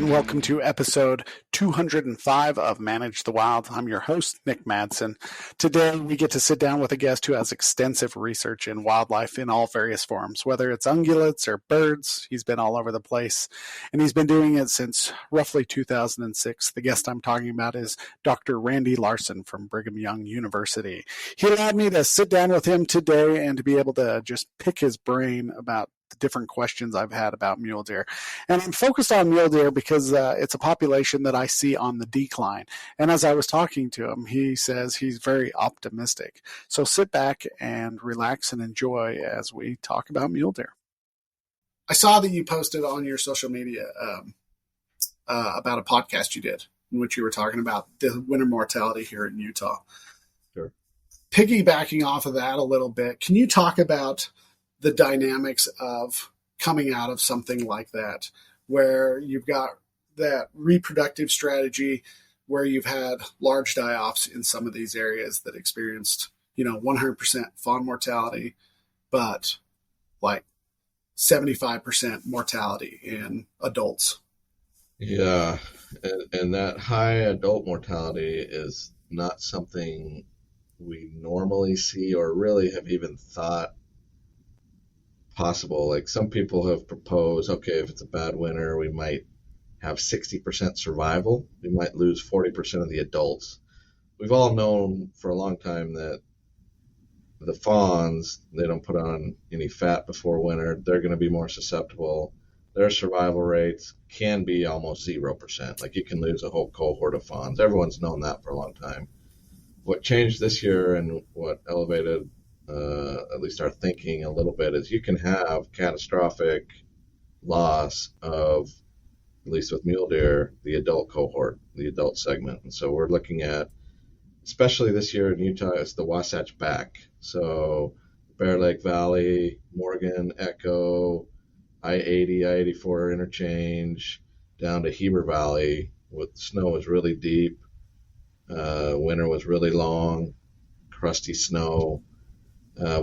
and welcome to episode 205 of Manage the Wild. I'm your host, Nick Madsen. Today, we get to sit down with a guest who has extensive research in wildlife in all various forms, whether it's ungulates or birds. He's been all over the place, and he's been doing it since roughly 2006. The guest I'm talking about is Dr. Randy Larsen from Brigham Young University. He allowed me to sit down with him today and to be able to just pick his brain about the different questions I've had about mule deer. And I'm focused on mule deer because it's a population that I see on the decline. And as I was talking to him, he says he's very optimistic. So sit back and relax and enjoy as we talk about mule deer. I saw that you posted on your social media about a podcast you did in which you were talking about the winter mortality here in Utah. Sure. Piggybacking off of that a little bit, can you talk about the dynamics of coming out of something like that, where you've got that reproductive strategy, where you've had large die-offs in some of these areas that experienced, 100% fawn mortality, but like 75% mortality in adults. Yeah, and that high adult mortality is not something we normally see or really have even thought possible. Like some people have proposed, okay, if it's a bad winter, we might have 60% survival. We might lose 40% of the adults. We've all known for a long time that the fawns, they don't put on any fat before winter. They're going to be more susceptible. Their survival rates can be almost 0%. Like you can lose a whole cohort of fawns. Everyone's known that for a long time. What changed this year and what elevated at least our thinking a little bit is you can have catastrophic loss of, at least with mule deer, the adult cohort, the adult segment. And so we're looking at, especially this year in Utah, it's the Wasatch Back. So Bear Lake Valley, Morgan, Echo, I-80, I-84 interchange, down to Heber Valley, with snow was really deep. Winter was really long, crusty snow.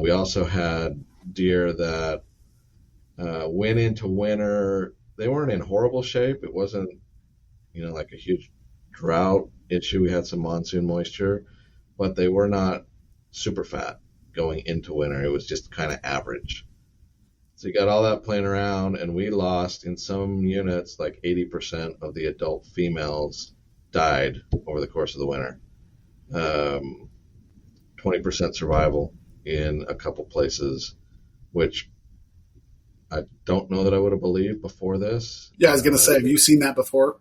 We also had deer that went into winter. They weren't in horrible shape. It wasn't, like a huge drought issue. We had some monsoon moisture, but they were not super fat going into winter. It was just kind of average. So you got all that playing around, and we lost in some units, like 80% of the adult females died over the course of the winter. 20% survival in a couple places, which I don't know that I would have believed before this. Yeah, I was going to say, have you seen that before?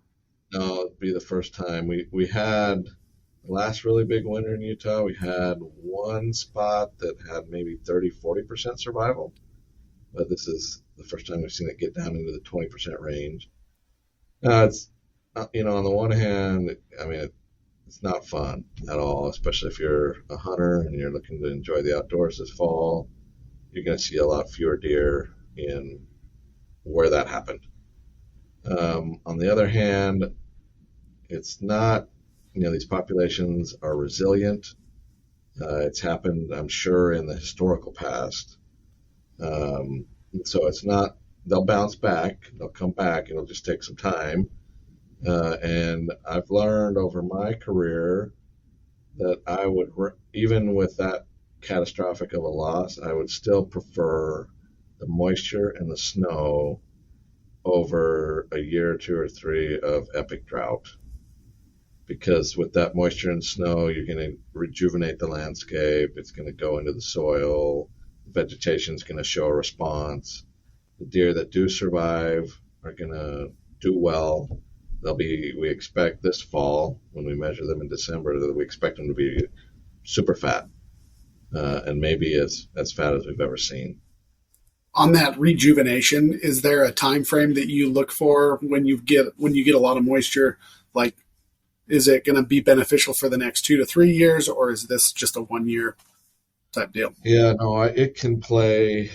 No, it'd be the first time. We had the last really big winter in Utah. We had one spot that had maybe 30-40% survival, but this is the first time we've seen it get down into the 20% range. It's on the one hand, it's not fun at all, especially if you're a hunter and you're looking to enjoy the outdoors this fall. You're going to see a lot fewer deer in where that happened. On the other hand, it's not, these populations are resilient. It's happened, I'm sure, in the historical past. So it's not, they'll bounce back, they'll come back, it'll just take some time. And I've learned over my career that I would, even with that catastrophic of a loss, I would still prefer the moisture and the snow over a year, 2 or 3 of epic drought. Because with that moisture and snow, you're going to rejuvenate the landscape. It's going to go into the soil. Vegetation is going to show a response. The deer that do survive are going to do well. We expect this fall, when we measure them in December, that we expect them to be super fat, and maybe as fat as we've ever seen. On that rejuvenation, is there a time frame that you look for when you get a lot of moisture? Like, is it going to be beneficial for the next 2 to 3 years, or is this just a 1 year type deal? Yeah, no, it can play.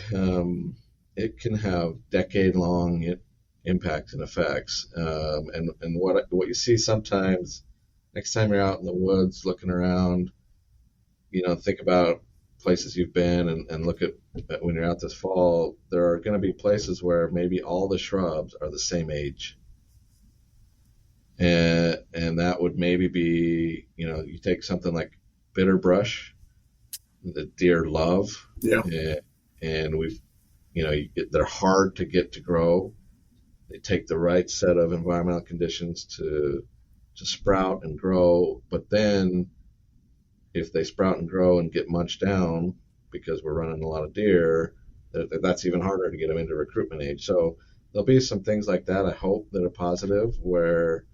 It can have decade-long impacts and effects. And what you see sometimes, next time you're out in the woods looking around, think about places you've been and look at when you're out this fall, there are going to be places where maybe all the shrubs are the same age. and that would maybe be, you take something like bitter brush, the deer love, Yeah. and, and we've, they're hard to get to grow. They take the right set of environmental conditions to sprout and grow, but then if they sprout and grow and get munched down because we're running a lot of deer, that's even harder to get them into recruitment age. So there'll be some things like that, I hope, that are positive, where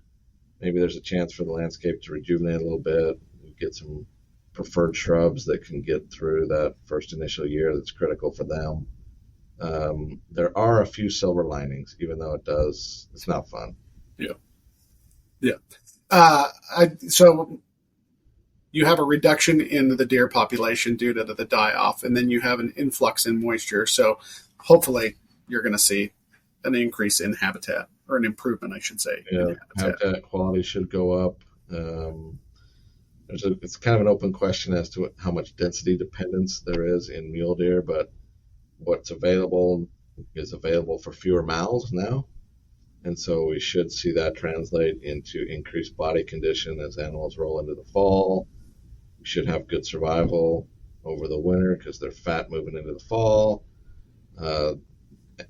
maybe there's a chance for the landscape to rejuvenate a little bit. We get some preferred shrubs that can get through that first initial year that's critical for them. There are a few silver linings, even though it's not fun. Yeah. Yeah. So you have a reduction in the deer population due to the die off, and then you have an influx in moisture. So hopefully you're going to see an increase in habitat, or an improvement, I should say. Yeah, habitat quality should go up. It's kind of an open question as to how much density dependence there is in mule deer, but what's available is available for fewer mouths now. And so we should see that translate into increased body condition as animals roll into the fall. We should have good survival over the winter because they're fat moving into the fall. The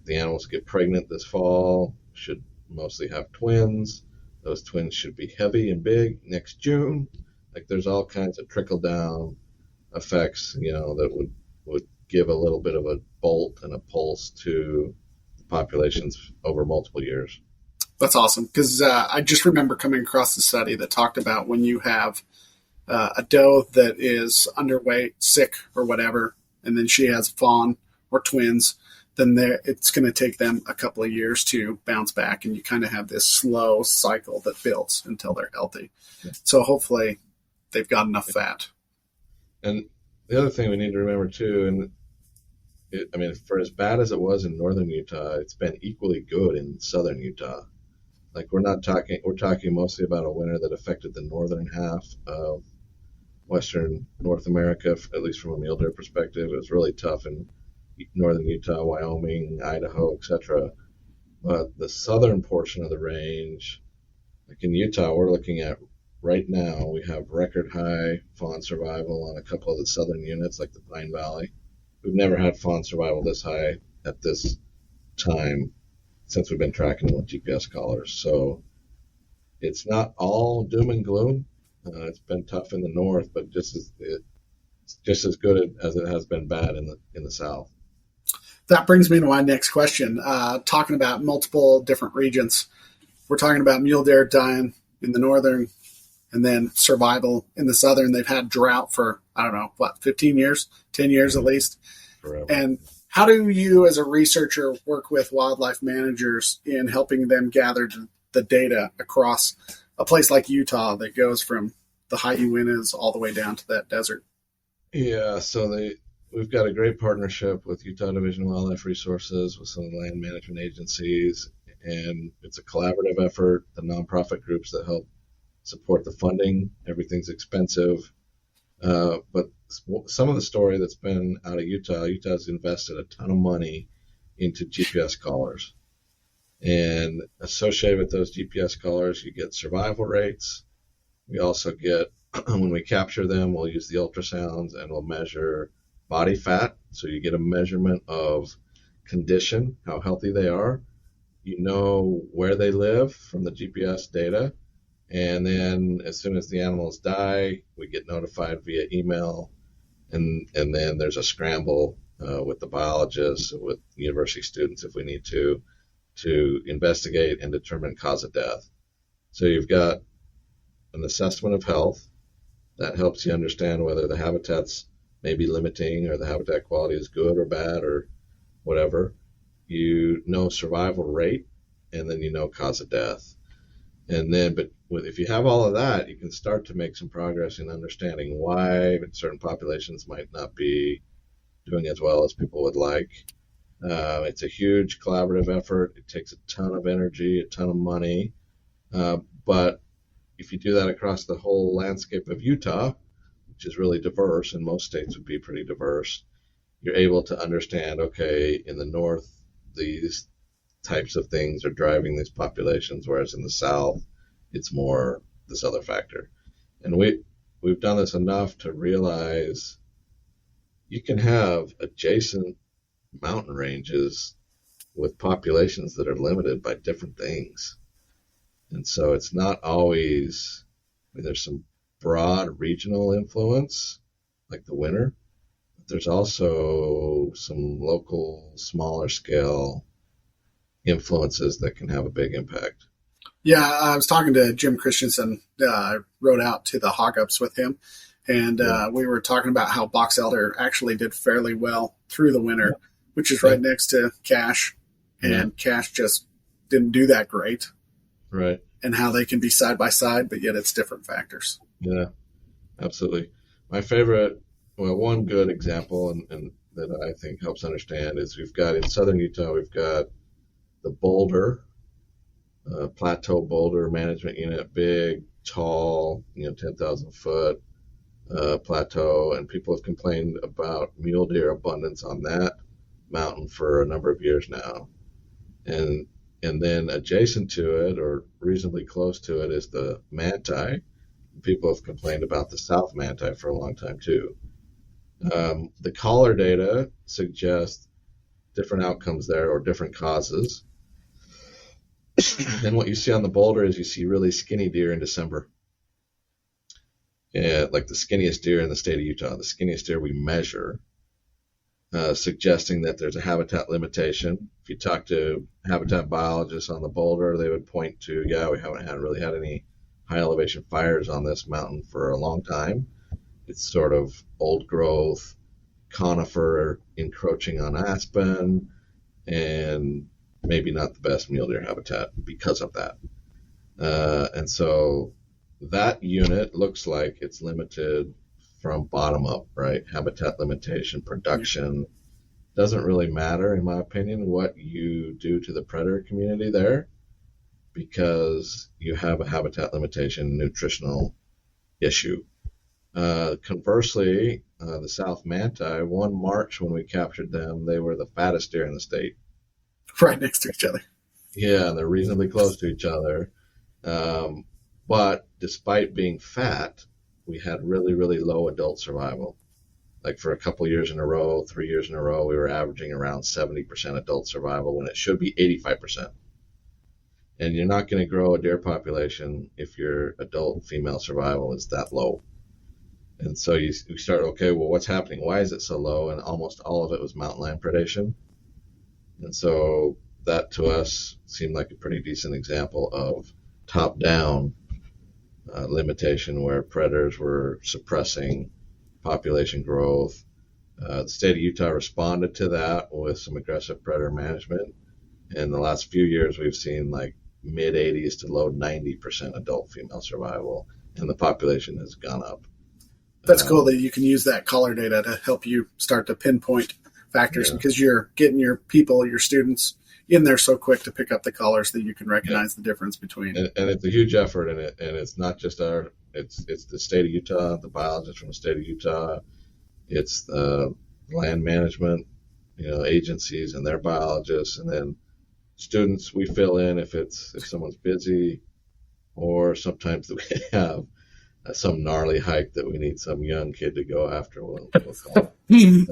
animals get pregnant this fall, should mostly have twins. Those twins should be heavy and big next June. Like, there's all kinds of trickle down effects, that would give a little bit of a bolt and a pulse to the populations over multiple years. That's awesome, because I just remember coming across the study that talked about when you have a doe that is underweight, sick, or whatever, and then she has a fawn or twins, then it's going to take them a couple of years to bounce back, and you kind of have this slow cycle that builds until they're healthy. So hopefully they've got enough fat. And the other thing we need to remember too, for as bad as it was in northern Utah, it's been equally good in southern Utah. Like, we're talking mostly about a winter that affected the northern half of western North America, at least from a mule deer perspective. It was really tough in northern Utah, Wyoming, Idaho, etc. But the southern portion of the range, like in Utah, we're looking at right now, we have record high fawn survival on a couple of the southern units, like the Pine Valley. We've never had fawn survival this high at this time since we've been tracking them with GPS collars. So it's not all doom and gloom. It's been tough in the north, but it's just as good as it has been bad in the south. That brings me to my next question. Talking about multiple different regions, we're talking about mule deer dying in the northern, and then survival in the southern. They've had drought for, 15 years, 10 years at least. Forever. And how do you, as a researcher, work with wildlife managers in helping them gather the data across a place like Utah that goes from the high Uintas all the way down to that desert? Yeah, so we've got a great partnership with Utah Division of Wildlife Resources, with some land management agencies, and it's a collaborative effort. The nonprofit groups that help support the funding, everything's expensive. But some of the story that's been out of Utah's invested a ton of money into GPS collars. And associated with those GPS collars, you get survival rates. We also get, when we capture them, we'll use the ultrasounds and we'll measure body fat. So you get a measurement of condition, how healthy they are. You know where they live from the GPS data. And then as soon as the animals die, we get notified via email. And then there's a scramble with the biologists, with university students if we need to investigate and determine cause of death. So you've got an assessment of health that helps you understand whether the habitat's maybe limiting or the habitat quality is good or bad or whatever. You know survival rate, and then you know cause of death. And then, if you have all of that, you can start to make some progress in understanding why certain populations might not be doing as well as people would like. It's a huge collaborative effort. It takes a ton of energy, a ton of money. But if you do that across the whole landscape of Utah, which is really diverse, and most states would be pretty diverse, you're able to understand, okay, in the north, these types of things are driving these populations, whereas in the south, It's more this other factor. And we've done this enough to realize you can have adjacent mountain ranges with populations that are limited by different things. And so it's not always, I mean, there's some broad regional influence, like the winter, but there's also some local, smaller scale influences that can have a big impact. Yeah, I was talking to Jim Christensen. I rode out to the hog ups with him, and we were talking about how box elder actually did fairly well through the winter, which is right next to Cache, and Cache just didn't do that great. Right. And how they can be side by side, but yet it's different factors. Yeah, absolutely. My favorite, well, one good example and that I think helps understand is we've got in southern Utah, we've got the boulder, plateau boulder management unit, big, tall, 10,000 foot plateau, and people have complained about mule deer abundance on that mountain for a number of years now. And then adjacent to it, or reasonably close to it, is the Manti. People have complained about the South Manti for a long time too. The collar data suggests different outcomes there, or different causes. And what you see on the boulder is you see really skinny deer in December. Yeah, like the skinniest deer in the state of Utah, the skinniest deer we measure, suggesting that there's a habitat limitation. If you talk to habitat biologists on the boulder, they would point to, we haven't really had any high elevation fires on this mountain for a long time. It's sort of old growth, conifer encroaching on aspen, and maybe not the best mule deer habitat because of that. And so that unit looks like it's limited from bottom up, right? Habitat limitation, production. Doesn't really matter, in my opinion, what you do to the predator community there, because you have a habitat limitation nutritional issue. Conversely, the South Manti, one March when we captured them, they were the fattest deer in the state. Right next to each other. Yeah, they're reasonably close to each other. But despite being fat, we had really, really low adult survival. Like for a couple years in a row, 3 years in a row, we were averaging around 70% adult survival when it should be 85%. And you're not going to grow a deer population if your adult female survival is that low. And so you start, okay, well, what's happening? Why is it so low? And almost all of it was mountain lion predation. And so that to us seemed like a pretty decent example of top-down limitation where predators were suppressing population growth. The state of Utah responded to that with some aggressive predator management. In the last few years, we've seen like mid 80s to low 90% adult female survival, and the population has gone up. That's cool that you can use that collar data to help you start to pinpoint factors, because you're getting your people, your students in there so quick to pick up the collars that you can recognize the difference between. And it's a huge effort, and it's not just it's the state of Utah, the biologists from the state of Utah, it's the land management, agencies and their biologists, and then students. We fill in if someone's busy, or sometimes we have some gnarly hike that we need some young kid to go after. We'll call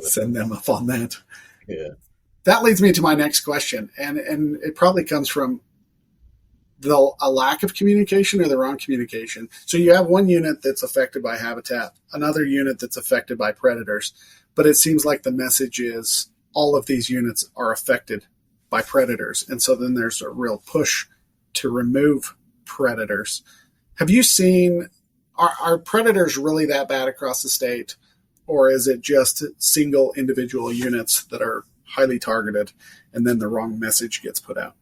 send them up on that. Yeah. That leads me to my next question, and it probably comes from a lack of communication or the wrong communication. So you have one unit that's affected by habitat, another unit that's affected by predators, but it seems like the message is all of these units are affected by predators, and so then there's a real push to remove predators. Have you seen, are predators really that bad across the state, or is it just single individual units that are highly targeted, and then the wrong message gets put out?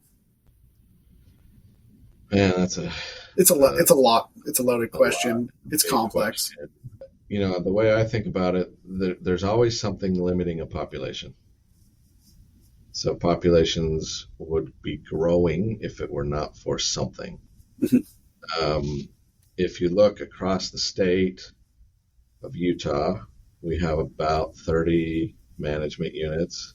Man, it's a loaded question. It's complex. Question. The way I think about it, there's always something limiting a population. So populations would be growing if it were not for something. If you look across the state of Utah, we have about 30 management units,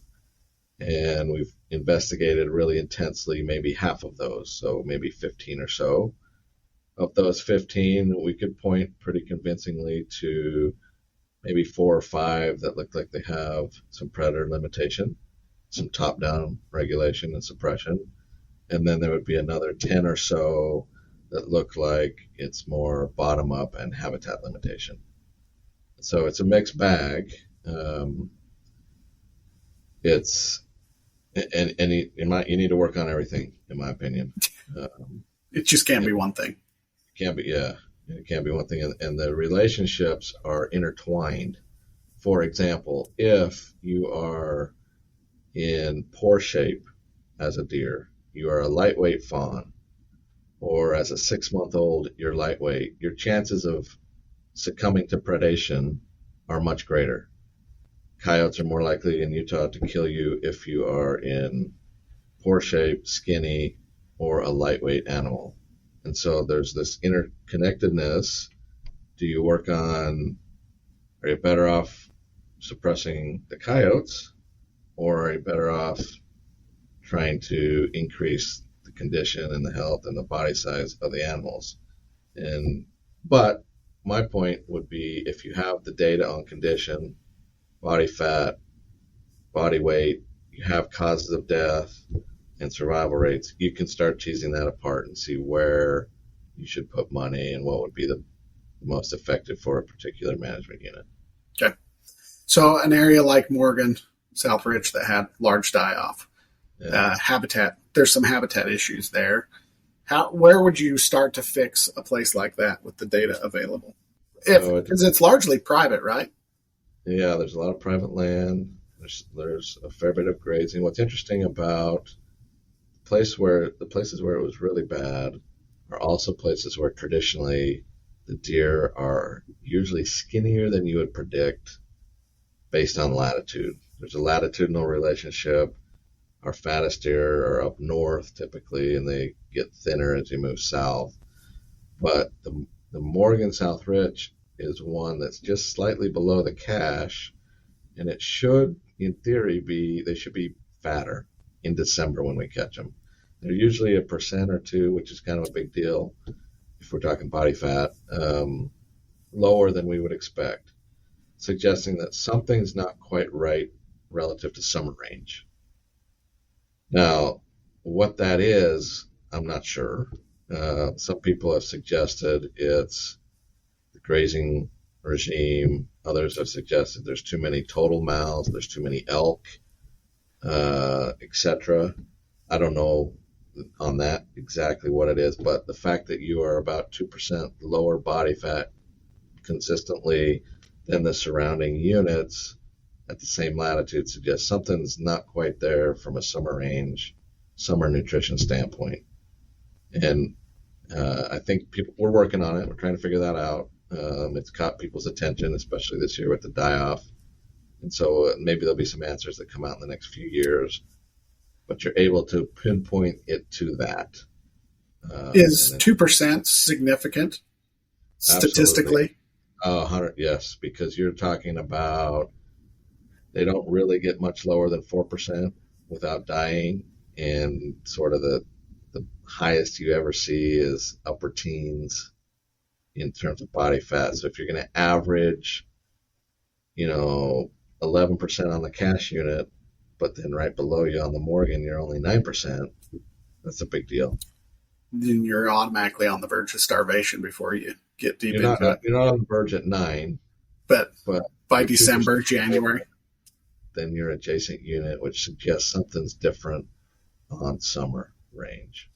and we've investigated really intensely maybe half of those, so maybe 15 or so. of those 15, we could point pretty convincingly to maybe 4 or 5 that look like they have some predator limitation, some top-down regulation and suppression. And then there would be another 10 or so that look like it's more bottom-up and habitat limitation. So it's a mixed bag. It's and you need to work on everything, in my opinion. It just can't be one thing. It can't be one thing, and the relationships are intertwined. For example, if you are in poor shape as a deer, you are a lightweight fawn, or as a 6-month-old, you're lightweight, your chances of succumbing to predation are much greater. Coyotes are more likely in Utah to kill you if you are in poor shape, skinny, or a lightweight animal. And so there's this interconnectedness. Are you better off suppressing the coyotes, or are you better off trying to increase the condition and the health and the body size of the animals? But my point would be, if you have the data on condition, body fat, body weight, you have causes of death and survival rates, you can start teasing that apart and see where you should put money and what would be the most effective for a particular management unit. Okay. So an area like Morgan, South Ridge, that had large die-off, habitat, there's some habitat issues there. Where would you start to fix a place like that with the data available? Because it's largely private, right? Yeah, there's a lot of private land. There's a fair bit of grazing. What's interesting about the places where it was really bad are also places where traditionally the deer are usually skinnier than you would predict based on latitude. There's a latitudinal relationship. Our fattest deer are up north typically, and they get thinner as you move south. But the Morgan South Ridge is one that's just slightly below the cache, and it should, in theory, they should be fatter in December when we catch them. They're usually 1% or 2%, which is kind of a big deal if we're talking body fat, lower than we would expect, suggesting that something's not quite right relative to summer range. Now, what that is, I'm not sure. Some people have suggested it's the grazing regime. Others have suggested there's too many total mouths, there's too many elk, etc. I don't know on that exactly what it is, but the fact that you are about 2% lower body fat consistently than the surrounding units at the same latitude suggests something's not quite there from a summer range, summer nutrition standpoint. And I think we're working on it. We're trying to figure that out. It's caught people's attention, especially this year with the die-off. And so maybe there'll be some answers that come out in the next few years. But you're able to pinpoint it to that. Is 2% significant statistically? 100, yes, because you're talking about they don't really get much lower than 4% without dying, and sort of the highest you ever see is upper teens in terms of body fat. So if you're going to average, 11% on the cache unit, but then right below you on the Morgan, you're only 9%, that's a big deal. Then you're automatically on the verge of starvation before you get deep into it. You're not on the verge at 9, but by December, January, then you're adjacent unit, which suggests something's different on summer range.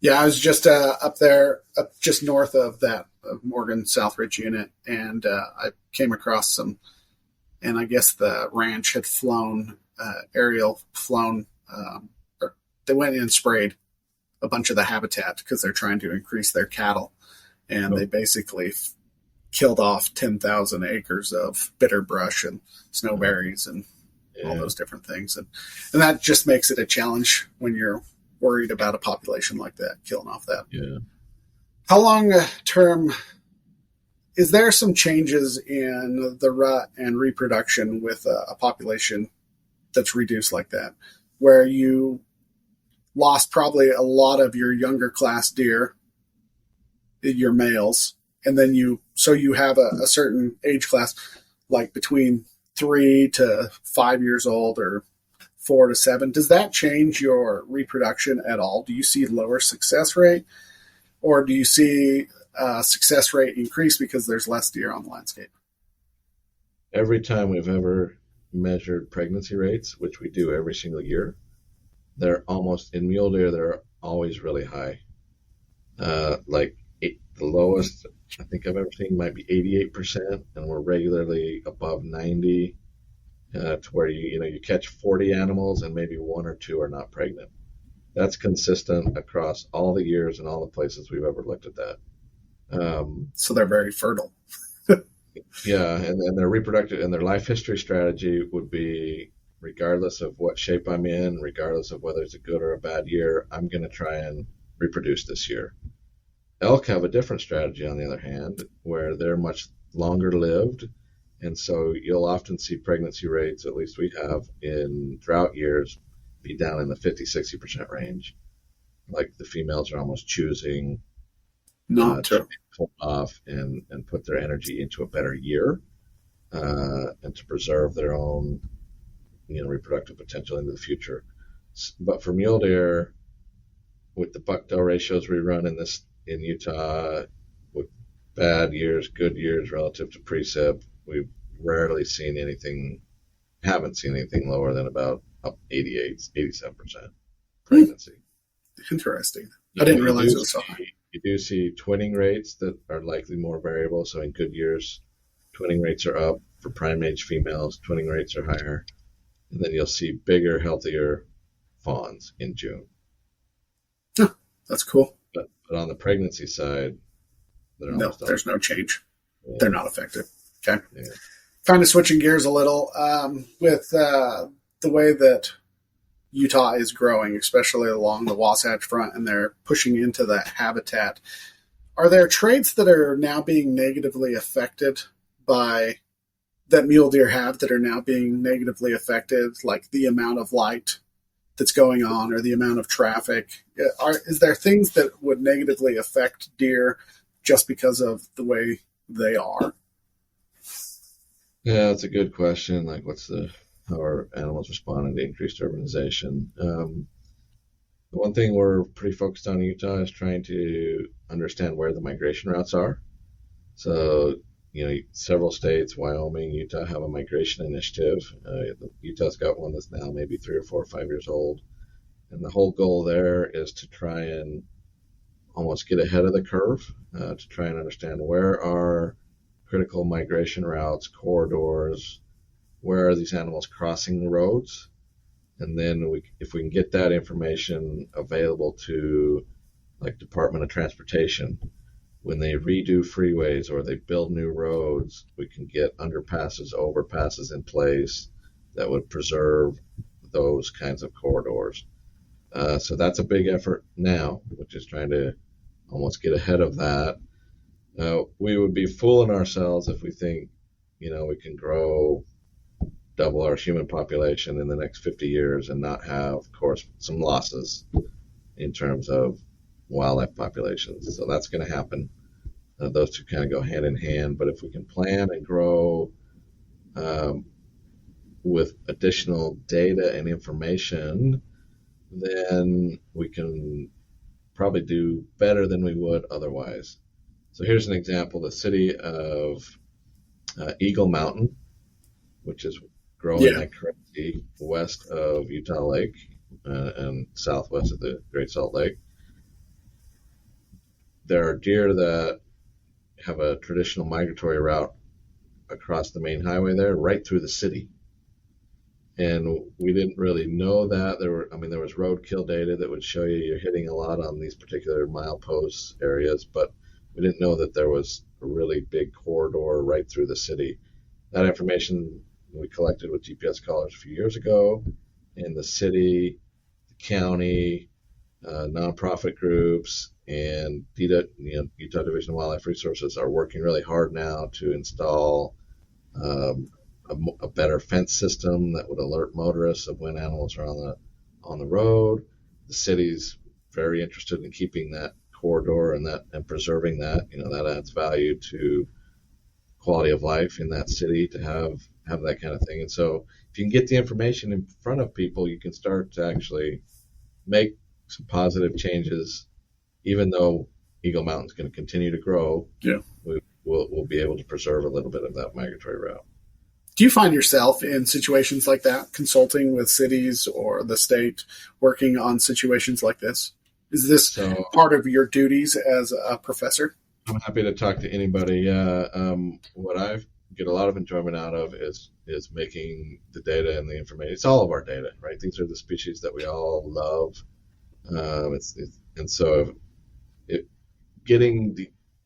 Yeah, I was just up there, just north of that Morgan South Ridge unit, and I came across some, and I guess the ranch had aerial flown, they went in and sprayed a bunch of the habitat because they're trying to increase their cattle, and they basically killed off 10,000 acres of bitter brush and snowberries and all those different things. And that just makes it a challenge when you're worried about a population like that, killing off that. Yeah. How long term, is there some changes in the rut and reproduction with a population that's reduced like that, where you lost probably a lot of your younger class deer your males, and then you have a certain age class, like between 3 to 5 years old or 4 to 7. Does that change your reproduction at all? Do you see lower success rate, or do you see success rate increase because there's less deer on the landscape? Every time we've ever measured pregnancy rates, which we do every single year, they're almost, in mule deer, they're always really high. The lowest I think I've ever seen might be 88%, and we're regularly above 90, to where you catch 40 animals and maybe one or two are not pregnant. That's consistent across all the years and all the places we've ever looked at that. So they're very fertile. Yeah, and their reproductive and their life history strategy would be, regardless of what shape I'm in, regardless of whether it's a good or a bad year, I'm going to try and reproduce this year. Elk have a different strategy, on the other hand, where they're much longer lived, and so you'll often see pregnancy rates, at least we have in drought years, be down in the 50-60% range. Like the females are almost choosing Not to to. pull off and put their energy into a better year, and to preserve their own reproductive potential into the future. But for mule deer, with the buck-doe ratios we run in Utah, with bad years, good years relative to precip, we've rarely seen anything, haven't seen anything lower than about up 87% pregnancy. Interesting. I didn't realize it was so high. You do see twinning rates that are likely more variable. So in good years, twinning rates are up. For prime age females, twinning rates are higher. And then you'll see bigger, healthier fawns in June. Oh, that's cool. But on the pregnancy side, there's no change. Yeah. They're not affected. Okay. Yeah. Kind of switching gears a little, with the way that Utah is growing, especially along the Wasatch Front, and they're pushing into that habitat. Are there traits that are now being negatively affected by that mule deer have that are now being negatively affected, like the amount of light that's going on or the amount of traffic? Is there things that would negatively affect deer just because of the way they are? Yeah, that's a good question. Like, how are animals responding to increased urbanization? The one thing we're pretty focused on in Utah is trying to understand where the migration routes are. So, several states, Wyoming, Utah, have a migration initiative. Utah's got one that's now maybe 3 or 4 or 5 years old. And the whole goal there is to try and almost get ahead of the curve, to try and understand where are critical migration routes, corridors, where are these animals crossing the roads, and then if we can get that information available to, like, Department of Transportation, when they redo freeways or they build new roads, we can get underpasses, overpasses in place that would preserve those kinds of corridors. So that's a big effort now, which is trying to almost get ahead of that. We would be fooling ourselves if we think, we can grow double our human population in the next 50 years and not have, of course, some losses in terms of wildlife populations. So that's going to happen. Those two kind of go hand in hand. But if we can plan and grow with additional data and information, then we can probably do better than we would otherwise. So here's an example. The city of Eagle Mountain, which is growing like crazy west of Utah Lake and southwest of the Great Salt Lake. There are deer that have a traditional migratory route across the main highway there, right through the city. And we didn't really know that. There was roadkill data that would show you're hitting a lot on these particular milepost areas, but we didn't know that there was a really big corridor right through the city. That information we collected with GPS collars a few years ago, and the city, the county, nonprofit groups, and Utah Division of Wildlife Resources are working really hard now to install a better fence system that would alert motorists of when animals are on the road. The city's very interested in keeping that corridor and preserving that, that adds value to quality of life in that city to have that kind of thing. And so if you can get the information in front of people, you can start to actually make some positive changes, even though Eagle Mountain's going to continue to grow. Yeah. We'll be able to preserve a little bit of that migratory route. Do you find yourself in situations like that, consulting with cities or the state, working on situations like this? Is this part of your duties as a professor? I'm happy to talk to anybody. What I get a lot of enjoyment out of is making the data and the information. It's all of our data, right? These are the species that we all love. And so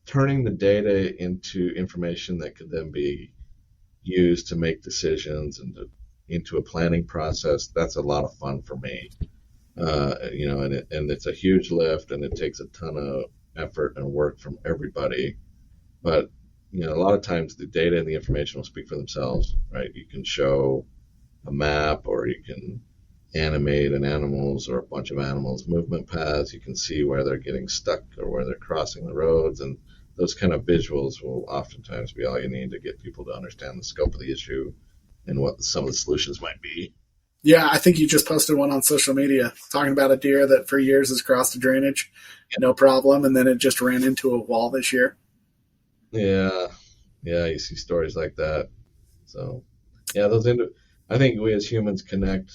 turning the data into information that could then be used to make decisions and into a planning process, that's a lot of fun for me. And it's a huge lift, and it takes a ton of effort and work from everybody. But a lot of times the data and the information will speak for themselves, right? You can show a map, or you can animate an animal's or a bunch of animals' movement paths. You can see where they're getting stuck or where they're crossing the roads, and those kind of visuals will oftentimes be all you need to get people to understand the scope of the issue and what some of the solutions might be. Yeah, I think you just posted one on social media talking about a deer that for years has crossed a drainage, no problem, and then it just ran into a wall this year. Yeah, you see stories like that. So, yeah, I think we as humans connect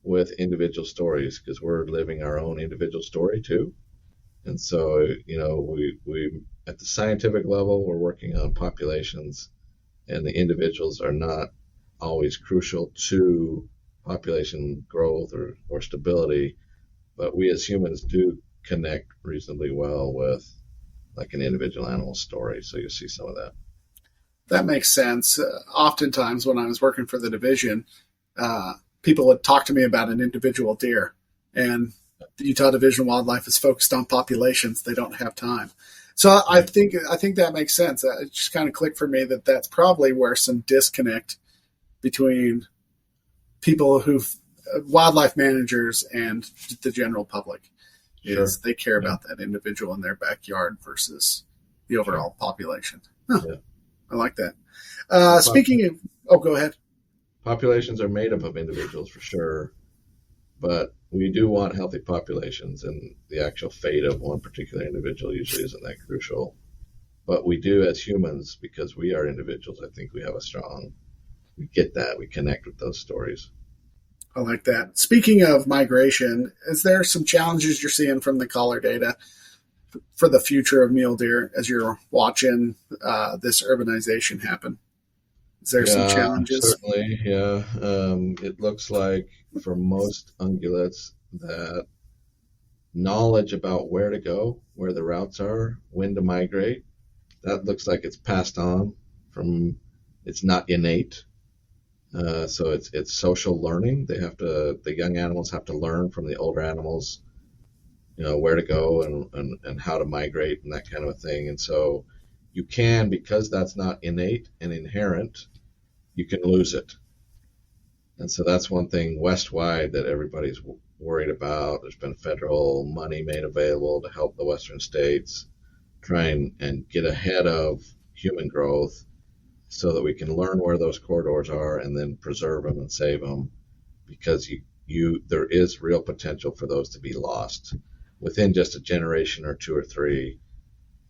with individual stories because we're living our own individual story too. And so, we at the scientific level, we're working on populations, and the individuals are not always crucial to population growth or stability, but we as humans do connect reasonably well with like an individual animal story. So you see some of that. That makes sense. Oftentimes when I was working for the division, people would talk to me about an individual deer, and the Utah Division of Wildlife is focused on populations. They don't have time. So I think that makes sense. It just kind of clicked for me that that's probably where some disconnect between people wildlife managers and the general public is. Sure. They care about that individual in their backyard versus the overall population. Huh. Yeah. I like that. Speaking of, go ahead. Populations are made up of individuals for sure, but we do want healthy populations, and the actual fate of one particular individual usually isn't that crucial. But we do as humans, because we are individuals, I think we get that, we connect with those stories. I like that. Speaking of migration, is there some challenges you're seeing from the collar data for the future of mule deer as you're watching this urbanization happen? Is there some challenges? Certainly, yeah. It looks like for most ungulates that knowledge about where to go, where the routes are, when to migrate, that looks like it's passed on it's not innate. So it's social learning. The young animals have to learn from the older animals, where to go and how to migrate and that kind of a thing. And so you can, because that's not innate and inherent, you can lose it. And so that's one thing west-wide that everybody's worried about. There's been federal money made available to help the western states try and get ahead of human growth so that we can learn where those corridors are and then preserve them and save them, because there is real potential for those to be lost within just a generation or two or three,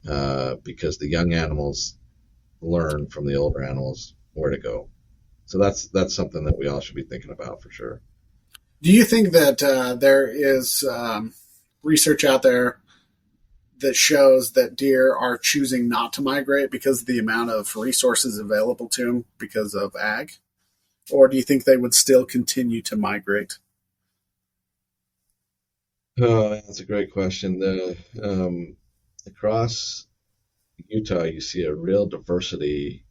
because the young animals learn from the older animals where to go. So that's something that we all should be thinking about for sure. Do you think that there is research out there that shows that deer are choosing not to migrate because of the amount of resources available to them because of ag? Or do you think they would still continue to migrate? Oh, that's a great question. Across Utah, you see a real diversity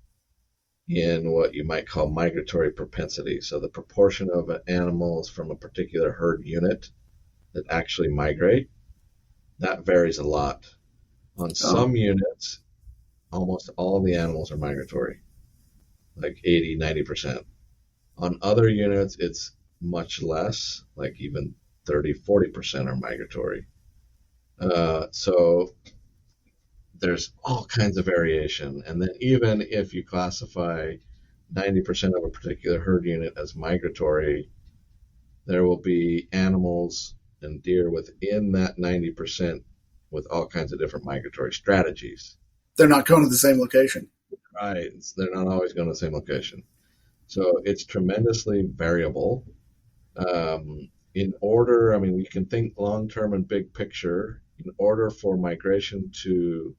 in what you might call migratory propensity. So the proportion of animals from a particular herd unit that actually migrate, that varies a lot. On some units, almost all of the animals are migratory, like 80, 90%. On other units, it's much less, like even 30, 40% are migratory. So there's all kinds of variation. And then even if you classify 90% of a particular herd unit as migratory, there will be animals and deer within that 90% with all kinds of different migratory strategies. They're not going to the same location. Right. They're not always going to the same location. So it's tremendously variable. In order, I mean, we can think long term and big picture. In order for migration to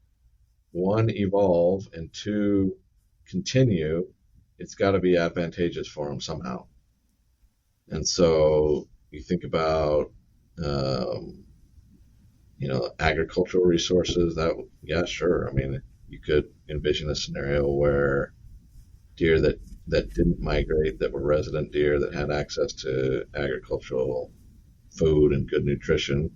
one, evolve, and two, continue, it's got to be advantageous for them somehow. And so you think about, um, agricultural resources. Yeah, sure. I mean, you could envision a scenario where deer that didn't migrate, that were resident deer that had access to agricultural food and good nutrition,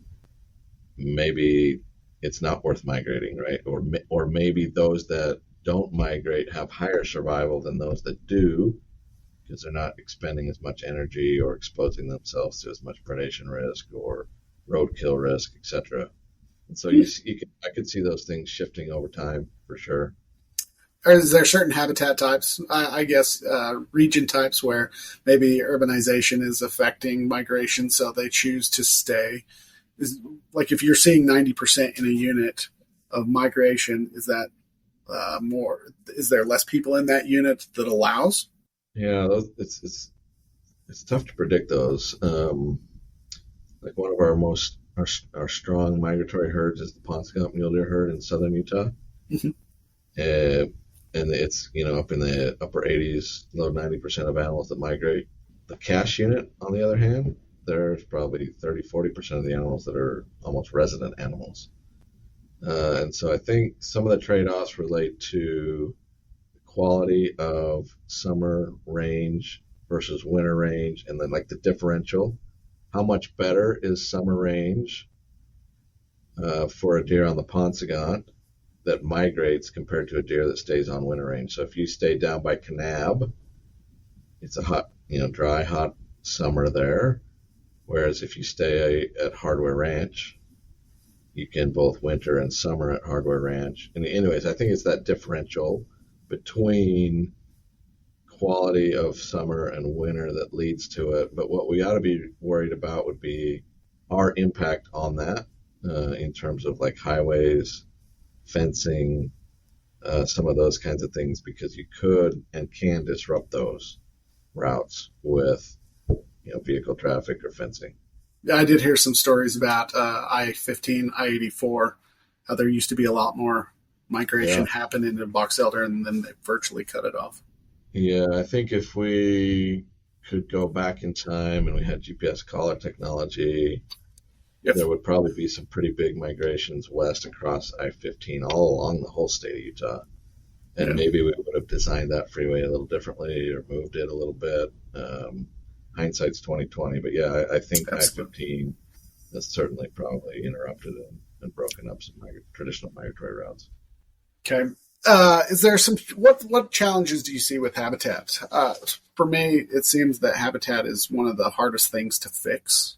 maybe it's not worth migrating, right? Or maybe those that don't migrate have higher survival than those that do because they're not expending as much energy or exposing themselves to as much predation risk or roadkill risk, etc. And so I could see those things shifting over time for sure. Or is there certain habitat types, I guess, region types where maybe urbanization is affecting migration, so they choose to stay? Like if you're seeing 90% in a unit of migration, is that more? Is there less people in that unit that allows? Yeah, it's tough to predict those. Like one of our strong migratory herds is the Ponsonnet mule deer herd in southern Utah. Mm-hmm. Uh, and it's up in the upper 80s, low 90% of animals that migrate. The cache unit, on the other hand, there's probably 30-40% of the animals that are almost resident animals. And so I think some of the trade-offs relate to the quality of summer range versus winter range, and then like the differential. How much better is summer range for a deer on the Ponsonnet that migrates compared to a deer that stays on winter range? So if you stay down by Kanab, it's a hot, dry, hot summer there. Whereas if you stay at Hardware Ranch, you can both winter and summer at Hardware Ranch. And anyways, I think it's that differential between quality of summer and winter that leads to it. But what we ought to be worried about would be our impact on that in terms of like highways, fencing, some of those kinds of things, because you could and can disrupt those routes with vehicle traffic or fencing. I did hear some stories about I-15, I-84, how there used to be a lot more migration happen into Box Elder, and then they virtually cut it off. Yeah, I think if we could go back in time and we had GPS collar technology, there would probably be some pretty big migrations west across I-15 all along the whole state of Utah. And maybe we would have designed that freeway a little differently or moved it a little bit. Hindsight's 2020, but yeah, I think I-15 has certainly probably interrupted and broken up some traditional migratory routes. Okay. Is there what challenges do you see with habitat? For me, it seems that habitat is one of the hardest things to fix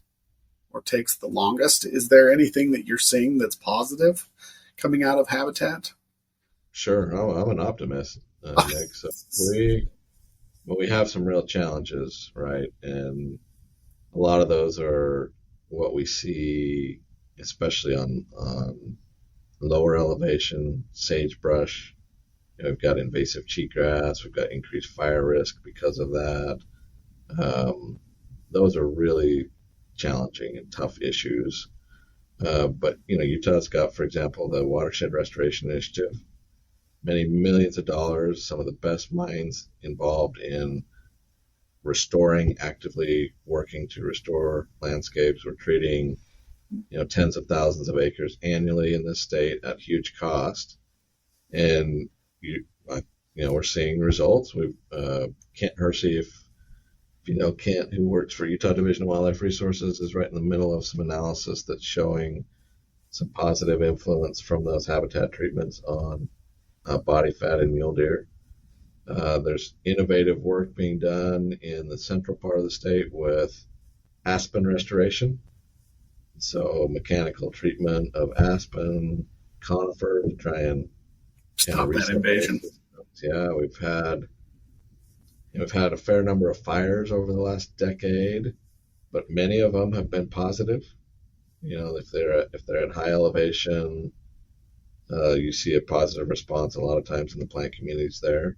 or takes the longest. Is there anything that you're seeing that's positive coming out of habitat? Sure. I'm an optimist, Nick. So we have some real challenges, right? And a lot of those are what we see, especially on lower elevation, sagebrush. We've got invasive cheatgrass. We've got increased fire risk because of that. Those are really challenging and tough issues. But Utah's got, for example, the Watershed Restoration Initiative. Many millions of dollars, some of the best minds involved in actively working to restore landscapes. We're treating, tens of thousands of acres annually in this state at huge cost. And, we're seeing results. We've, Kent Hersey, if you know Kent, who works for Utah Division of Wildlife Resources, is right in the middle of some analysis that's showing some positive influence from those habitat treatments on body fat in mule deer. There's innovative work being done in the central part of the state with aspen restoration. So mechanical treatment of aspen, conifer to try and kind of Stop that reset those invasion. systems. Yeah, we've had a fair number of fires over the last decade, but many of them have been positive. If they're at high elevation, you see a positive response a lot of times in the plant communities there.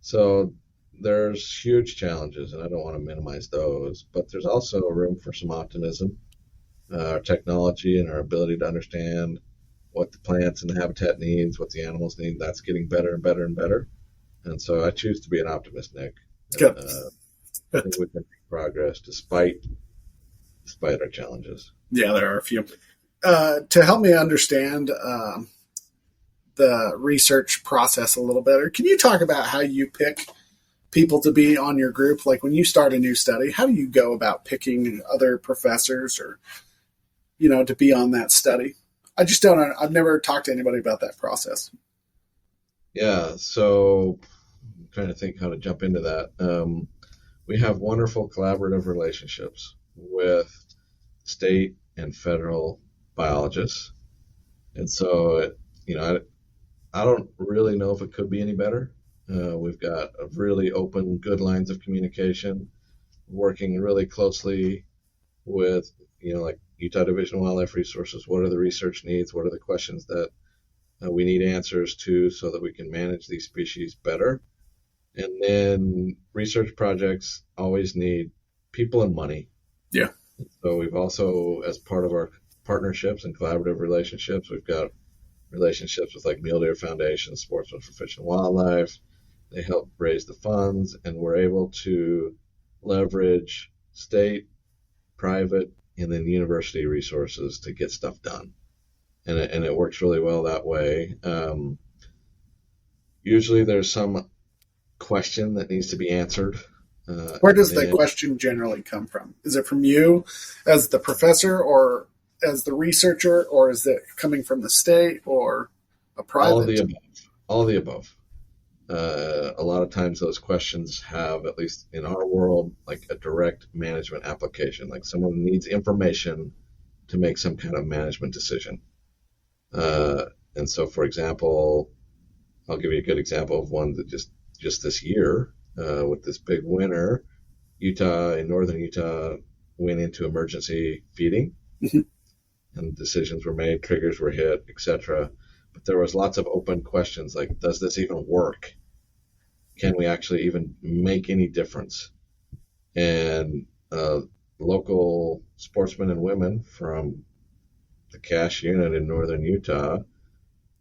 So there's huge challenges, and I don't want to minimize those, but there's also room for some optimism. Our technology and our ability to understand what the plants and the habitat needs, what the animals need, that's getting better and better and better. And so I choose to be an optimist, Nick. And Good. I think we can make progress despite our challenges. Yeah, there are a few. To help me understand the research process a little better, can you talk about how you pick people to be on your group? Like when you start a new study, how do you go about picking other professors or, to be on that study? I just don't, I've never talked to anybody about that process. Yeah, so I'm trying to think how to jump into that. We have wonderful collaborative relationships with state and federal biologists. And so, I don't really know if it could be any better. We've got a really open, good lines of communication, working really closely with, like Utah Division of Wildlife Resources. What are the research needs? What are the questions that we need answers to so that we can manage these species better? And then research projects always need people and money. Yeah. So we've also, as part of our partnerships and collaborative relationships, we've got relationships with like Mule Deer Foundation, Sportsmen for Fish and Wildlife. They help raise the funds, and we're able to leverage state, private, and then university resources to get stuff done. And it works really well that way. Usually there's some question that needs to be answered. Where does the question generally come from? Is it from you as the professor or as the researcher, or is it coming from the state or a private? All of the above. All of the above. A lot of times those questions have, at least in our world, like a direct management application, like someone needs information to make some kind of management decision. And so, for example, I'll give you a good example of one that just this year, with this big winter, northern Utah went into emergency feeding, and decisions were made, triggers were hit, etc. But there was lots of open questions like, does this even work? Can we actually even make any difference? And local sportsmen and women from the Cache unit in northern Utah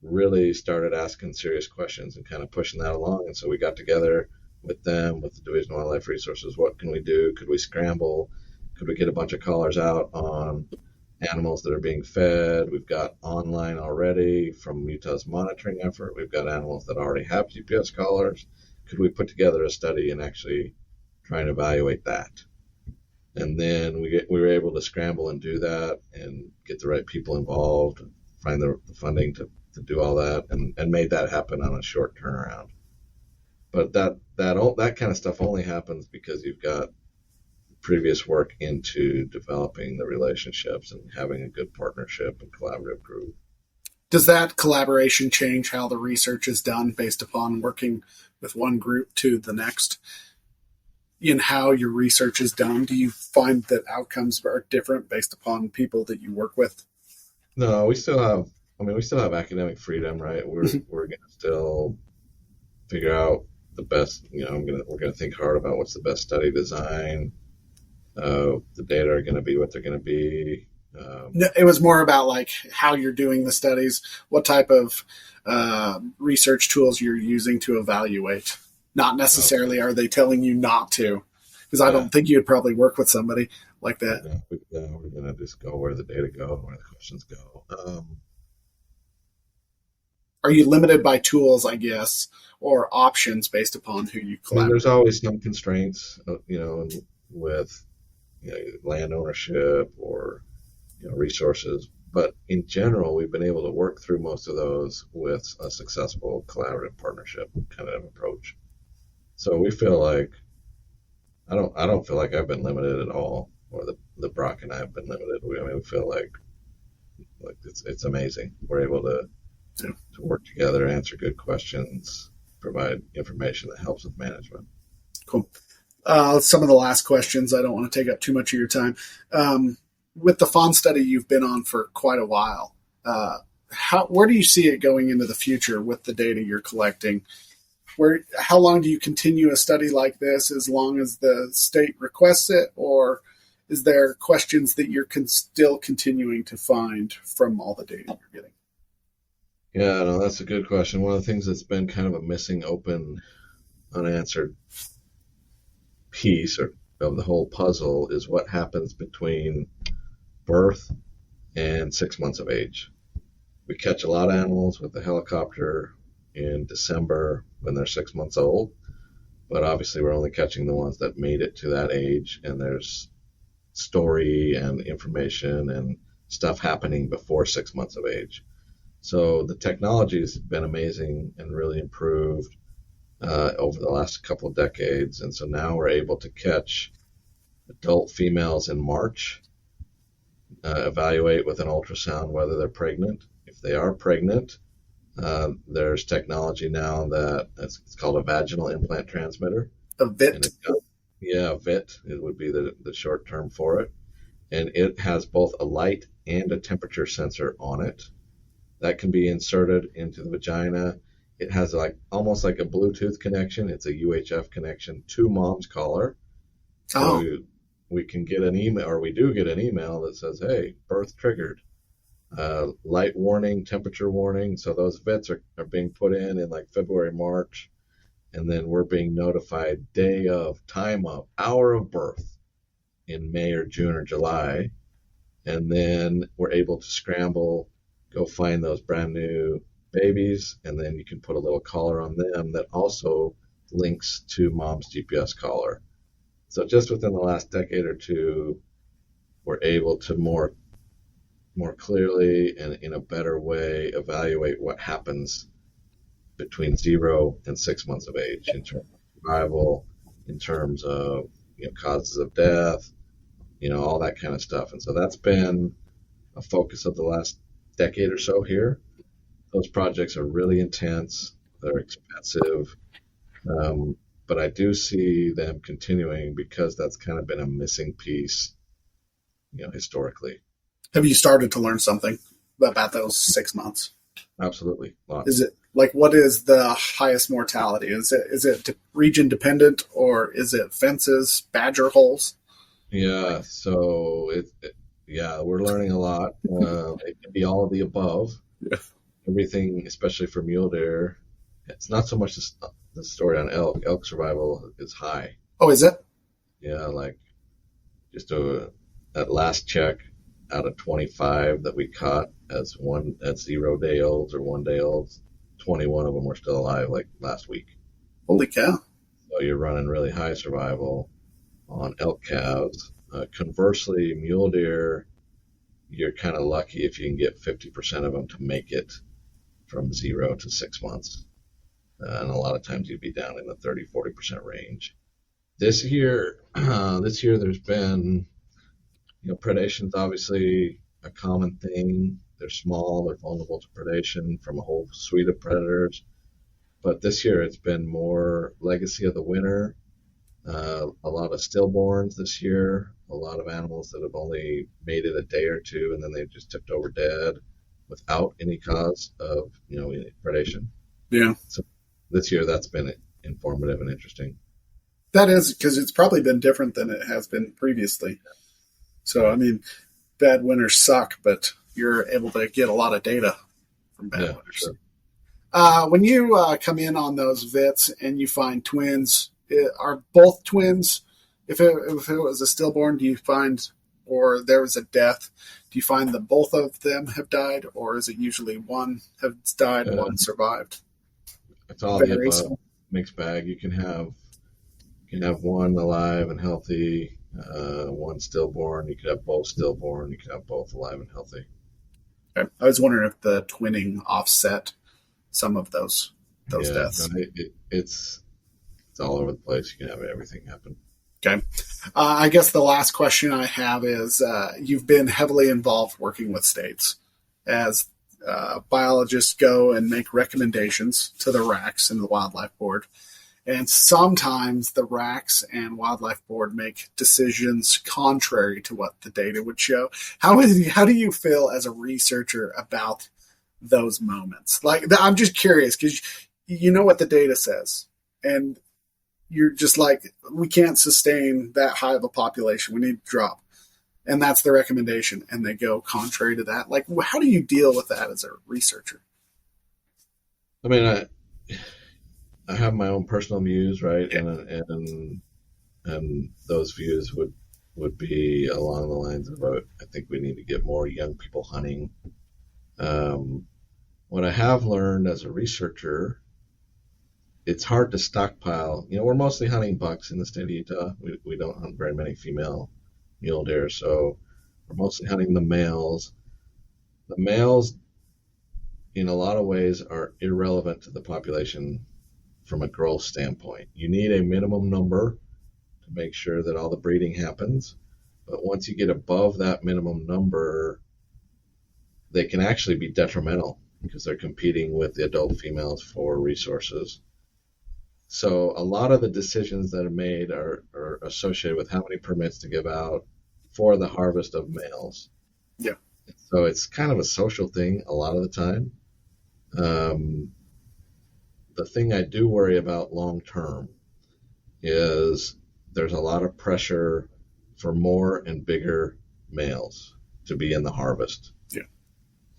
really started asking serious questions and kind of pushing that along. And so we got together with them, with the Division of Wildlife Resources. What can we do? Could we scramble? Could we get a bunch of callers out on animals that are being fed? We've got online already from Utah's monitoring effort. We've got animals that already have GPS collars. Could we put together a study and actually try and evaluate that? And then we were able to scramble and do that and get the right people involved, find the funding to do all that, and made that happen on a short turnaround. But that kind of stuff only happens because you've got previous work into developing the relationships and having a good partnership and collaborative group. Does that collaboration change how the research is done based upon working with one group to the next? In how your research is done, do you find that outcomes are different based upon people that you work with? No, we still have academic freedom, right? We're going to still figure out the best. We're going to think hard about what's the best study design. The data are going to be what they're going to be. It was more about like how you're doing the studies, what type of research tools you're using to evaluate. Not necessarily are they telling you not to, because I don't think you'd probably work with somebody like that. We're going to just go where the data go, where the questions go. Are you limited by tools, I guess, or options based upon who you collaborate? There's always some constraints, with land ownership or resources. But in general, we've been able to work through most of those with a successful collaborative partnership kind of approach. So we feel like I don't feel like I've been limited at all or the Brock and I have been limited. We feel like it's amazing. We're able to work together, answer good questions, provide information that helps with management. Cool. Some of the last questions. I don't want to take up too much of your time. With the fawn study you've been on for quite a while, where do you see it going into the future with the data you're collecting? How long do you continue a study like this? As long as the state requests it, or is there questions that you're still continuing to find from all the data you're getting? Yeah, no, that's a good question. One of the things that's been kind of a missing, open, unanswered piece of the whole puzzle is what happens between birth and 6 months of age. We catch a lot of animals with the helicopter in December when they're 6 months old, but obviously we're only catching the ones that made it to that age, and there's story and information and stuff happening before 6 months of age. So the technology has been amazing and really improved over the last couple of decades. And so now we're able to catch adult females in March, evaluate with an ultrasound whether they're pregnant. If they are pregnant, there's technology now that it's called a vaginal implant transmitter. A VIT? Yeah, VIT. It would be the short term for it. And it has both a light and a temperature sensor on it. That can be inserted into the vagina. It has almost like a Bluetooth connection. It's a UHF connection to mom's collar. So we can get an email, or we do get an email that says, hey, birth triggered. Light warning, temperature warning. So those VITs are being put in like February, March. And then we're being notified day of, time of, hour of birth in May or June or July. And then we're able to scramble, go find those brand new babies, and then you can put a little collar on them that also links to mom's GPS collar. So just within the last decade or two, we're able to more clearly and in a better way evaluate what happens between 0 and 6 months of age in terms of survival, in terms of causes of death, all that kind of stuff. And so that's been a focus of the last decade or so here. Those projects are really intense. They're expensive. But I do see them continuing because that's kind of been a missing piece, historically. Have you started to learn something about those 6 months? Absolutely. Lots. Is it what is the highest mortality? Is it region dependent, or is it fences, badger holes? Yeah. So we're learning a lot. It can be all of the above. Yeah. Everything, especially for mule deer. It's not so much the story on elk. Elk survival is high. Oh, is it? Yeah, like just at last check, out of 25 that we caught as 0 day olds or 1 day olds, 21 of them were still alive like last week. Holy cow. So you're running really high survival on elk calves. Conversely, mule deer, you're kind of lucky if you can get 50% of them to make it from 0 to 6 months. And a lot of times you'd be down in the 30-40% range. This year there's been, predation's obviously a common thing. They're small, they're vulnerable to predation from a whole suite of predators. But this year it's been more legacy of the winter. A lot of stillborns this year, a lot of animals that have only made it a day or two and then they just tipped over dead without any cause of, any predation. Yeah. So this year that's been informative and interesting. That is, because it's probably been different than it has been previously. So, I mean, bad winters suck, but you're able to get a lot of data from bad winters. Sure. When you come in on those VITs and you find twins, are both twins? If it was a stillborn, do you find, or there was a death, do you find that both of them have died, or is it usually one has died, one survived? It's all the above, mixed bag. You can have one alive and healthy, one stillborn. You could have both stillborn. You could have both alive and healthy. Okay. I was wondering if the twinning offset some of those deaths. No, it's all over the place. You can have everything happen. Okay. I guess the last question I have is you've been heavily involved working with states as biologists go and make recommendations to the RACs and the Wildlife Board. And sometimes the RACs and Wildlife Board make decisions contrary to what the data would show. How do you feel as a researcher about those moments? Like, I'm just curious because you know what the data says, and you're just like, we can't sustain that high of a population. We need to drop. And that's the recommendation. And they go contrary to that. Like, how do you deal with that as a researcher? I mean, I have my own personal views, right? Yeah. And those views would be along the lines of, I think we need to get more young people hunting. What I have learned as a researcher, it's hard to stockpile. We're mostly hunting bucks in the state of Utah. We don't hunt very many female mule deer, so we're mostly hunting the males. The males, in a lot of ways, are irrelevant to the population from a growth standpoint. You need a minimum number to make sure that all the breeding happens, but once you get above that minimum number, they can actually be detrimental because they're competing with the adult females for resources. So a lot of the decisions that are made are associated with how many permits to give out for the harvest of males. Yeah. So it's kind of a social thing a lot of the time. The thing I do worry about long term is there's a lot of pressure for more and bigger males to be in the harvest. Yeah.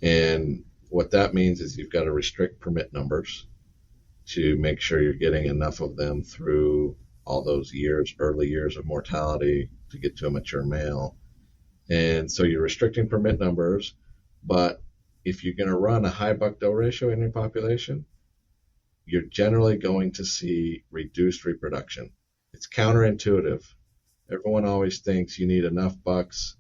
And what that means is you've got to restrict permit numbers to make sure you're getting enough of them through all those early years of mortality to get to a mature male. And so you're restricting permit numbers, but if you're going to run a high buck-doe ratio in your population, you're generally going to see reduced reproduction. It's counterintuitive. Everyone always thinks you need enough bucks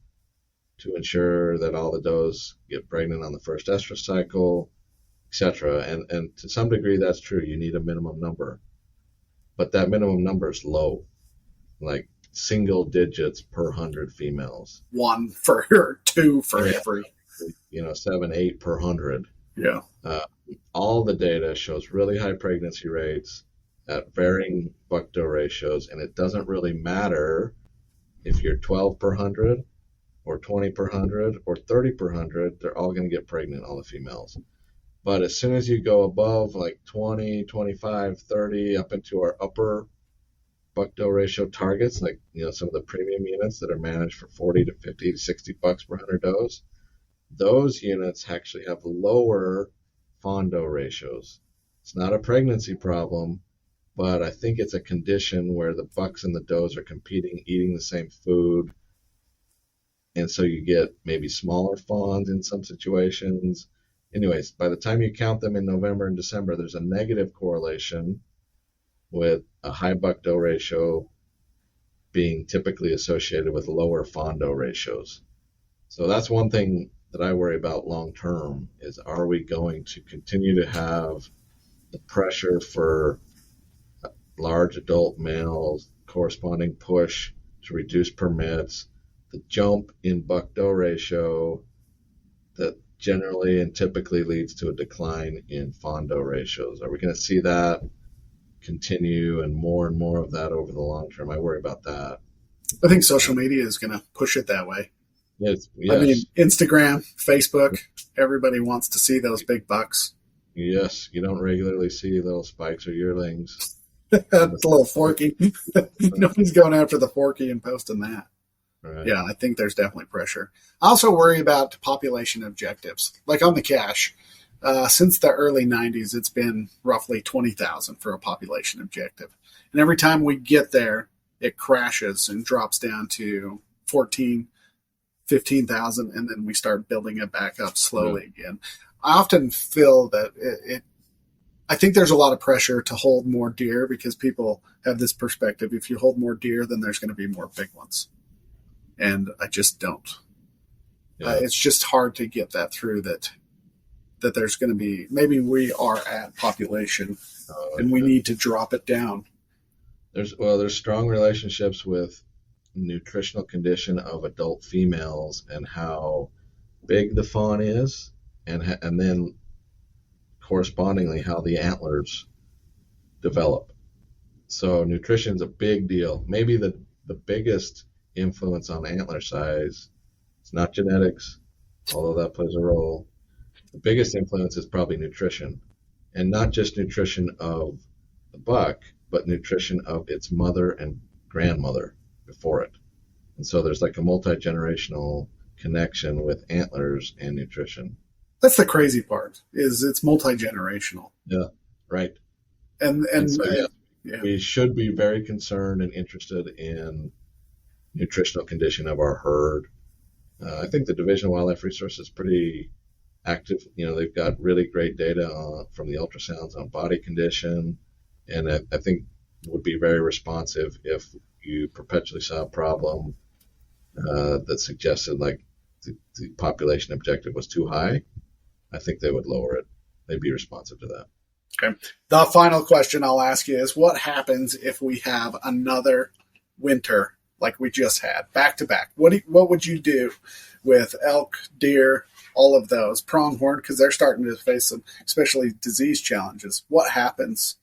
to ensure that all the does get pregnant on the first estrus cycle, etc. And to some degree that's true. You need a minimum number, but that minimum number is low, like single digits per 100 females. 1 for 2 for every. 7, 8 per 100. Yeah. All the data shows really high pregnancy rates at varying buck-doe ratios, and it doesn't really matter if you're 12 per 100 or 20 per 100 or 30 per 100, they're all going to get pregnant, all the females. But as soon as you go above like 20, 25, 30, up into our upper buck-doe ratio targets, like some of the premium units that are managed for 40 to 50 to 60 bucks per 100 does, those units actually have lower fawn-doe ratios. It's not a pregnancy problem, but I think it's a condition where the bucks and the does are competing, eating the same food, and so you get maybe smaller fawns in some situations. Anyways, by the time you count them in November and December, there's a negative correlation with a high buck-doe ratio being typically associated with lower fawn-doe ratios. So that's one thing that I worry about long term is, are we going to continue to have the pressure for large adult males, corresponding push to reduce permits, the jump in buck-doe ratio that generally and typically leads to a decline in fawn-doe ratios? Are we going to see that continue and more of that over the long term? I worry about that. I think social media is going to push it that way. Yes. I mean, Instagram, Facebook, everybody wants to see those big bucks. Yes, you don't regularly see little spikes or yearlings. It's a little forky. Nobody's going after the forky and posting that. Right. Yeah, I think there's definitely pressure. I also worry about population objectives. Like on the cache, since the early 90s, it's been roughly 20,000 for a population objective. And every time we get there, it crashes and drops down to 14, 15,000, and then we start building it back up slowly again. I often feel that I think there's a lot of pressure to hold more deer because people have this perspective. If you hold more deer, then there's going to be more big ones. And I just don't. Yeah. It's just hard to get that through that there's going to be, maybe we are at population and we need to drop it down. There's strong relationships with nutritional condition of adult females and how big the fawn is, and then correspondingly how the antlers develop. So nutrition's a big deal. Maybe the biggest influence on antler size, it's not genetics, although that plays a role. The biggest influence is probably nutrition, and not just nutrition of the buck, but nutrition of its mother and grandmother before it. And so there's like a multi-generational connection with antlers and nutrition. That's the crazy part, is it's multi-generational. Yeah, right. And so, yeah. We should be very concerned and interested in nutritional condition of our herd. I think the Division of Wildlife Resources is pretty active. They've got really great data from the ultrasounds on body condition, and I think would be very responsive if you perpetually saw a problem that suggested like the population objective was too high. I think they would lower it. They'd be responsive to that. Okay. The final question I'll ask you is, what happens if we have another winter like we just had, back to back? What would you do with elk, deer, all of those, pronghorn, because they're starting to face some, especially disease challenges? What happens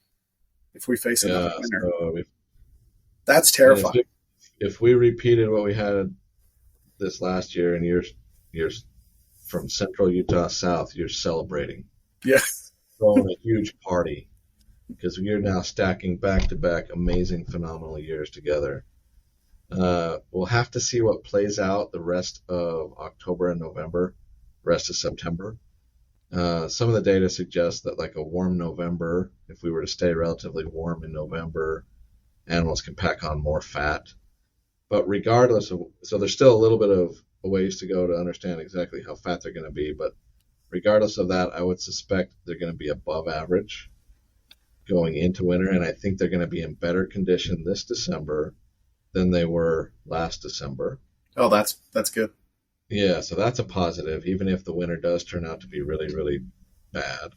if we face another winter? So that's terrifying. If we repeated what we had this last year, and you're from central Utah south, you're celebrating. Yes. Throwing a huge party because you're now stacking back-to-back amazing, phenomenal years together. We'll have to see what plays out the rest of October and November, rest of September. Some of the data suggests that like a warm November, if we were to stay relatively warm in November, animals can pack on more fat. But regardless of, so there's still a little bit of a ways to go to understand exactly how fat they're going to be, but regardless of that, I would suspect they're going to be above average going into winter, and I think they're going to be in better condition this December than they were last December. Oh, that's good. Yeah, so that's a positive. Even if the winter does turn out to be really, really bad,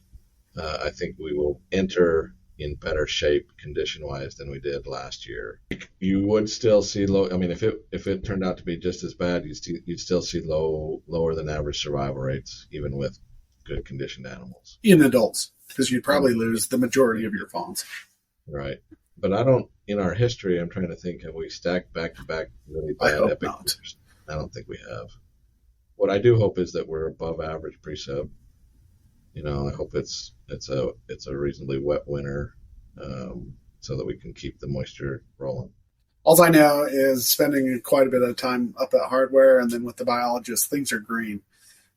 I think we will enter in better shape condition-wise than we did last year. You would still see low. I mean, if it turned out to be just as bad, you'd still see lower than average survival rates, even with good conditioned animals in adults, because you'd probably lose the majority of your fawns. Right, but I don't. In our history, I'm trying to think: have we stacked back to back really bad epic years? I don't think we have. What I do hope is that we're above average pre-sub. I hope it's a reasonably wet winter, so that we can keep the moisture rolling. All I know is spending quite a bit of time up at hardware, and then with the biologists, things are green.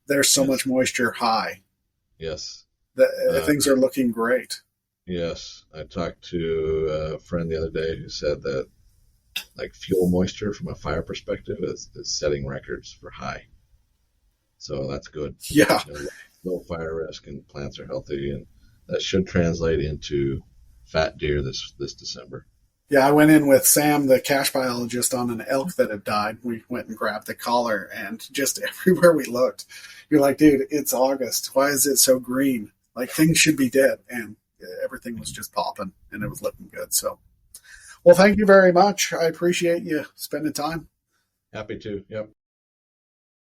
There's so much moisture high. Yes. Things are looking great. Yes. I talked to a friend the other day who said that like fuel moisture from a fire perspective is setting records for high. So that's good. Yeah. Low fire risk and plants are healthy, and that should translate into fat deer this December. Yeah, I went in with Sam, the cash biologist, on an elk that had died. We went and grabbed the collar, and just everywhere we looked, you're like, dude, it's August. Why is it so green? Like, things should be dead. And everything was just popping, and it was looking good. So, well, thank you very much. I appreciate you spending time. Happy to. Yep.